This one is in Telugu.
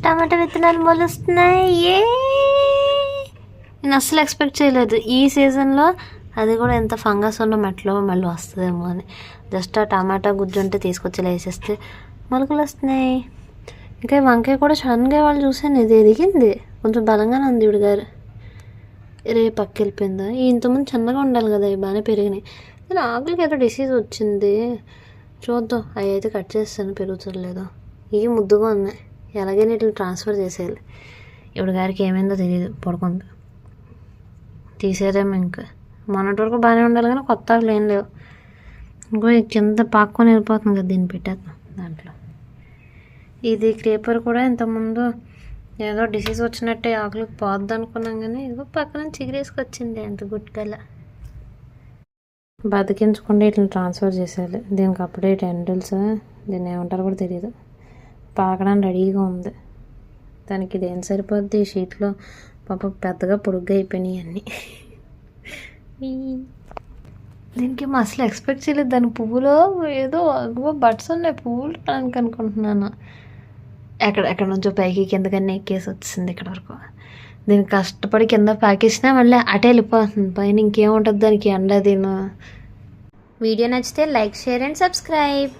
టమాటా విత్తనాలు మొలుస్తున్నాయి. నేను అస్సలు ఎక్స్పెక్ట్ చేయలేదు ఈ సీజన్లో, అది కూడా ఎంత ఫంగస్ ఉన్న మట్టిలో మళ్ళీ వస్తుందేమో అని. జస్ట్ ఆ టమాటా గుజ్జు ఉంటే తీసుకొచ్చి వేసేస్తే మొలకలు వస్తున్నాయి. ఇంకా వంకాయ కూడా సడన్గా వాళ్ళు చూసాను, ఇది ఎదిగింది, కొంచెం బలంగానే ఉంది. ఇవిడ గారు పక్క వెళ్ళిపోయిందా, ఇంతకుముందు చిన్నగా ఉండాలి కదా, ఇవి బాగానే పెరిగినాయి. కానీ ఆకులకి ఏదో డిసీజ్ వచ్చింది, చూద్దాం. అవి అయితే కట్ చేస్తాను, పెరుగుతుండలేదో. ఇవి ముద్దుగా ఉన్నాయి, ఎలాగైనా ఇట్లా ట్రాన్స్ఫర్ చేసేయాలి. ఇవిడ గారికి ఏమైందో తెలియదు, పడుకుంది. తీసేదేమో ఇంకా. మొన్నటి వరకు బాగానే ఉండాలి కానీ కొత్త ఆకులు ఏం లేవు. ఇంకో కింద పాక్కొని వెళ్ళిపోతుంది కదా, దీన్ని పెట్టేద్దాం దాంట్లో. ఇది క్రేపర్ కూడా ఇంతకుముందు ఏదో డిసీజ్ వచ్చినట్టే ఆకులకు పోద్ది అనుకున్నాం, కానీ ఇదిగో పక్కన చిగురేసుకొచ్చింది ఎంత గుట్కల. బతికించకుండా ఇట్లా ట్రాన్స్ఫర్ చేసేయాలి. దీనికి అప్పుడే టెండిల్స్, దీన్ని ఏమంటారో కూడా తెలియదు, పాకడానికి రెడీగా ఉంది. దానికి ఇదేం సరిపోద్ది, ఈ షీట్లో పాప పెద్దగా పొడుగ్గా అయిపోయినాయి అన్నీ. దీనికి అసలు ఎక్స్పెక్ట్ చేయలేదు. దాని పువ్వులో ఏదో బడ్స్ ఉన్నాయి, పువ్వులు అనుకుంటున్నాను. ఎక్కడెక్కడ నుంచో పైకి కిందకన్నా ఎక్కేసి వచ్చింది ఇక్కడ వరకు. దీనికి కష్టపడి కింద పాకేసినా మళ్ళీ అటే వెళ్ళిపోతుంది పైన. ఇంకేముంటుంది దానికి ఎండ. దీని వీడియో నచ్చితే లైక్, షేర్ అండ్ సబ్స్క్రైబ్.